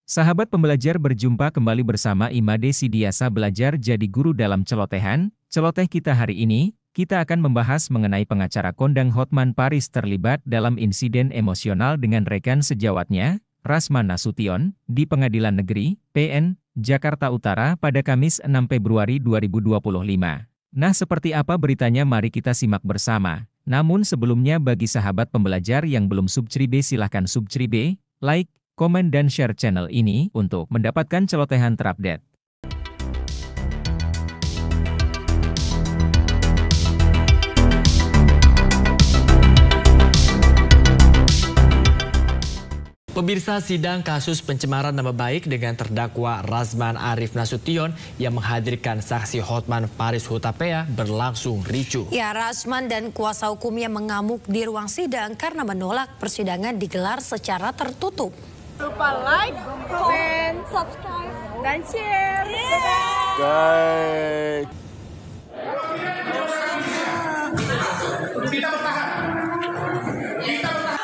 Sahabat pembelajar berjumpa kembali bersama Imade Sidiasa belajar jadi guru dalam celotehan. Celoteh kita hari ini, kita akan membahas mengenai pengacara kondang Hotman Paris terlibat dalam insiden emosional dengan rekan sejawatnya, Rasman Nasution, di Pengadilan Negeri, PN, Jakarta Utara pada Kamis 6 Februari 2025. Nah, seperti apa beritanya mari kita simak bersama. Namun sebelumnya bagi sahabat pembelajar yang belum subscribe silahkan subscribe, like, komen dan share channel ini untuk mendapatkan celotehan terupdate. Pemirsa, sidang kasus pencemaran nama baik dengan terdakwa Rasman Arif Nasution yang menghadirkan saksi Hotman Paris Hutapea berlangsung ricuh. Ya, Rasman dan kuasa hukumnya mengamuk di ruang sidang karena menolak persidangan digelar secara tertutup. Lupa like, comment, subscribe, dan share. Guys. Kita bertahan. Kita bertahan.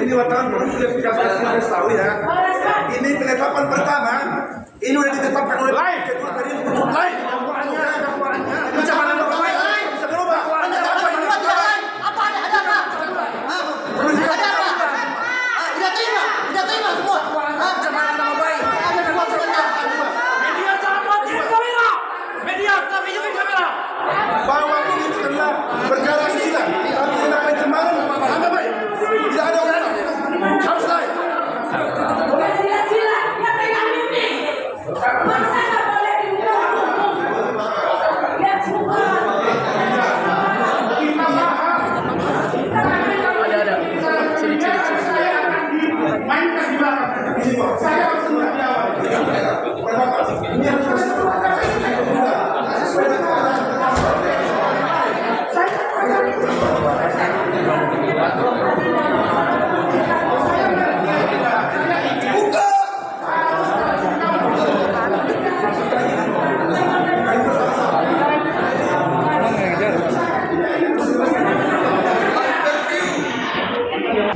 Ini wartawan sudah 13 harus tahu ya. Ini penetapan pertama, ini sudah ditetapkan oleh ketua tadi untuk lain. Pencemaran nama baik bisa berubah. Apa ada apa? Tidak terima semua. Pencemaran nama baik. Media jangan matiin kamera. Media jangan hidupin kamera. Bahwa ini bukanlah perkara asusila, tapi ini pencemaran nama baik. Tidak ada orang harus lain. Mainkan di belakang. Saya harus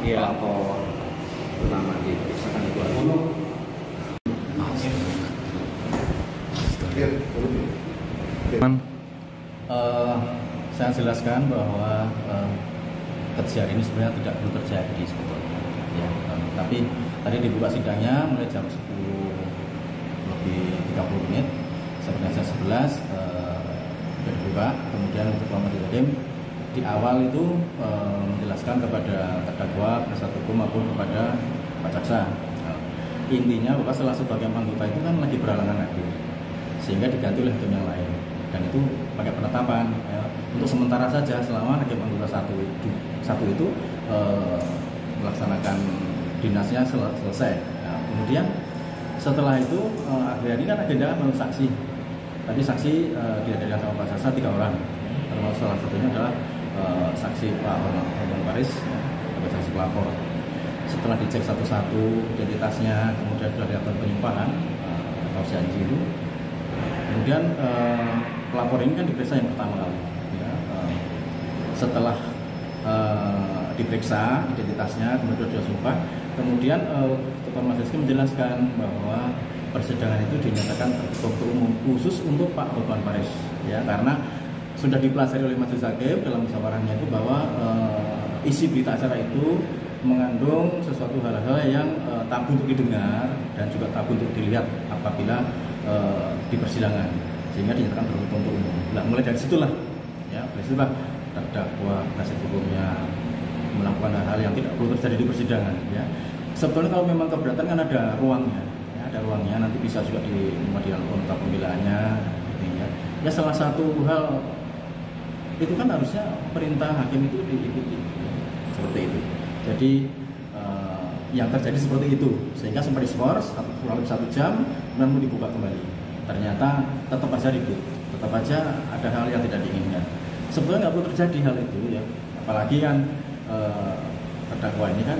Dia lapor pertama diperiksakan itu saya jelaskan bahwa kejadian ini sebenarnya tidak perlu terjadi sebetulnya. Ya, tapi tadi dibuka sidangnya mulai jam 10 lebih 30 menit sampai jam 11 dibuka. Kemudian ketua majelis hakim di awal itu menjelaskan kepada terdakwa, penasihat hukum maupun kepada Pak Jaksa. Intinya bahwa salah satu hakim anggota itu kan lagi berhalangan hadir, sehingga diganti oleh hakim yang lain, dan itu pakai penetapan ya, untuk sementara saja selama hakim anggota satu itu melaksanakan dinasnya selesai. Nah, kemudian setelah itu akhirnya kan agenda menurut saksi. Tadi saksi dihadirkan sama Pak Jaksa 3 orang, termasuk salah satunya adalah saksi Pak Hotman Paris, sebagai saksi pelapor. Setelah dicek satu-satu identitasnya, kemudian sudah dilakukan penyumpahan atau janji itu, Kemudian pelapor ini kan diperiksa yang pertama kali. Ya. Setelah diperiksa identitasnya, kemudian dia sumpah, kemudian Ketua Majelis Hakim menjelaskan bahwa persidangan itu dinyatakan tertutup umum khusus untuk Pak Hotman Paris, ya, karena sudah dipelajari oleh Majelis Hakim dalam musyawarahnya itu bahwa isi berita acara itu mengandung sesuatu hal-hal yang tabu untuk didengar dan juga tabu untuk dilihat apabila di persidangan, sehingga dinyatakan tertutup untuk umum. Nah, mulai dari situlah, ya, dari situlah terdakwa penasihat hukumnya melakukan hal-hal yang tidak perlu terjadi di persidangan. Ya, sebetulnya kalau memang keberatan kan ada ruangnya, ya, ada ruangnya. Nanti bisa juga di pengadilan nota pembelaannya, gitu, ya. Ya, salah satu hal itu kan harusnya perintah hakim itu diikuti, ya, seperti itu. Jadi yang terjadi seperti itu, sehingga sempat diskors kurang lebih 1 jam, kemudian mau dibuka kembali. Ternyata tetap aja ribut, tetap aja ada hal yang tidak diinginkan. Sebetulnya nggak perlu terjadi hal itu, ya. Apalagi kan terdakwa ini kan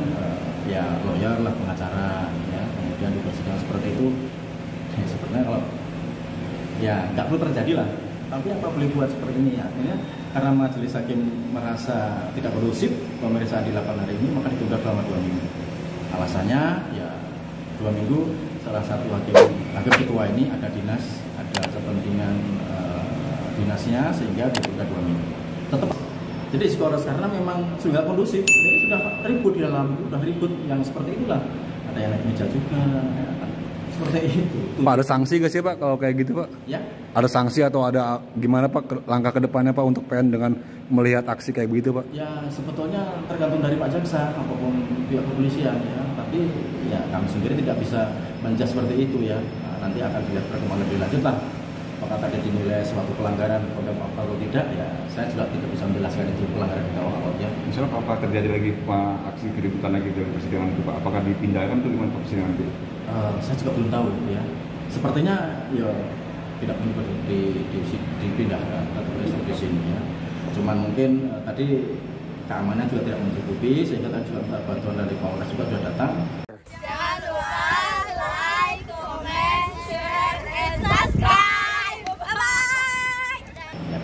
ya lawyer lah, pengacara, ya. Kemudian di persidangan seperti itu, ya, sebenarnya kalau ya nggak perlu terjadi lah. Tapi apa boleh buat seperti ini, ya? Akhirnya karena Majelis Hakim merasa tidak kondusif pemeriksaan di 8 hari ini, maka ditunda selama 2 minggu. Alasannya ya 2 minggu salah satu hakim ketua ini ada dinas, ada kepentingan dinasnya, sehingga ditunda 2 minggu. Tetap jadi skors karena memang sudah kondusif, jadi sudah ribut di dalam, sudah ribut yang seperti itulah. Ada yang naik meja juga, ya, seperti itu. Pak, ada sanksi nggak sih Pak kalau kayak gitu Pak? Ya. Ada sanksi atau ada gimana Pak langkah kedepannya Pak untuk PN dengan melihat aksi kayak begitu Pak? Ya, sebetulnya tergantung dari Pak Jaksa apapun pihak kepolisian, ya. Tapi ya kami sendiri tidak bisa menjudge seperti itu, ya. Nah, nanti akan dilihat perkembangan lebih lanjut lah. Apakah tadi dinilai suatu pelanggaran kode atau tidak, ya saya juga tidak bisa menjelaskan itu pelanggaran atau ya. Misalnya apakah terjadi lagi Pak aksi keributan lagi dalam persidangan itu Pak? Apakah dipindahkan tuh gimana persidangan itu? Saya juga belum tahu, ya. Sepertinya ya tidak perlu dipindahkan atau di sini, ya. Cuman mungkin tadi keamanan juga tidak mencukupi, sehingga tadi juga minta bantuan dari Polres juga sudah datang. Jangan lupa like, comment, share, and subscribe. Bye-bye. Ya,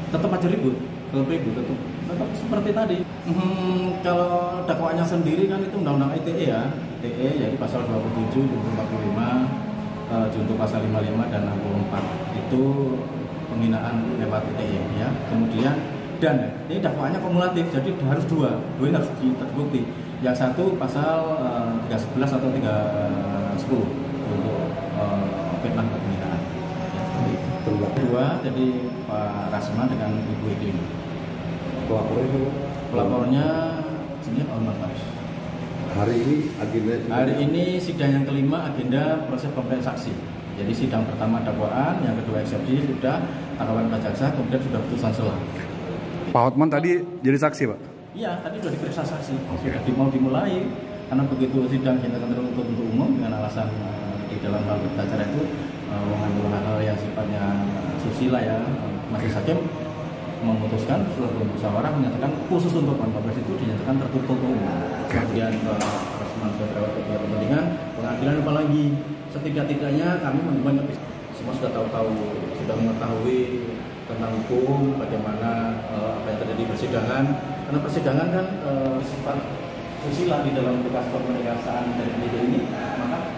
tetap aja ribut, tetap seperti tadi. Kalau dakwaannya sendiri kan itu undang-undang ITE, ya. ITE yaitu pasal 27, 45, junto pasal 55 dan 64 itu penghinaan lewat ITE, ya. Kemudian dan ini dakwaannya kumulatif, jadi harus dua ini harus terbukti. Yang satu pasal 311 atau 310 untuk fitnah dan penghinaan. Ya, kedua, jadi Pak Rasman dengan Ibu Edin. Pelapornya sebenarnya Hotman Paris. Hari ini sidang yang kelima, agenda proses pemberian saksi. Jadi sidang pertama dakwaan, yang kedua eksepsi sudah, tanggapan Pak Jaksa, kemudian sudah putusan selah. Pak Hotman tadi jadi saksi Pak? Iya, tadi sudah diperiksa saksi, sudah mau dimulai, karena begitu sidang dinyatakan tertutup untuk umum dengan alasan di dalam hal berita acara itu mengandung hal-hal yang sifatnya susila, ya. Majelis Hakim memutuskan seluruh musyawarah menyatakan khusus untuk Hotman Paris itu dinyatakan tertutup umum. Kemudian Rasman sudah terkait kepentingan pengadilan, apalagi setidak-tidaknya kami mengimbau semua sudah sudah mengetahui tentang hukum, bagaimana apa yang terjadi di persidangan. Karena persidangan kan sifat susila di dalam bekas pemeriksaan dari penyidik ini, maka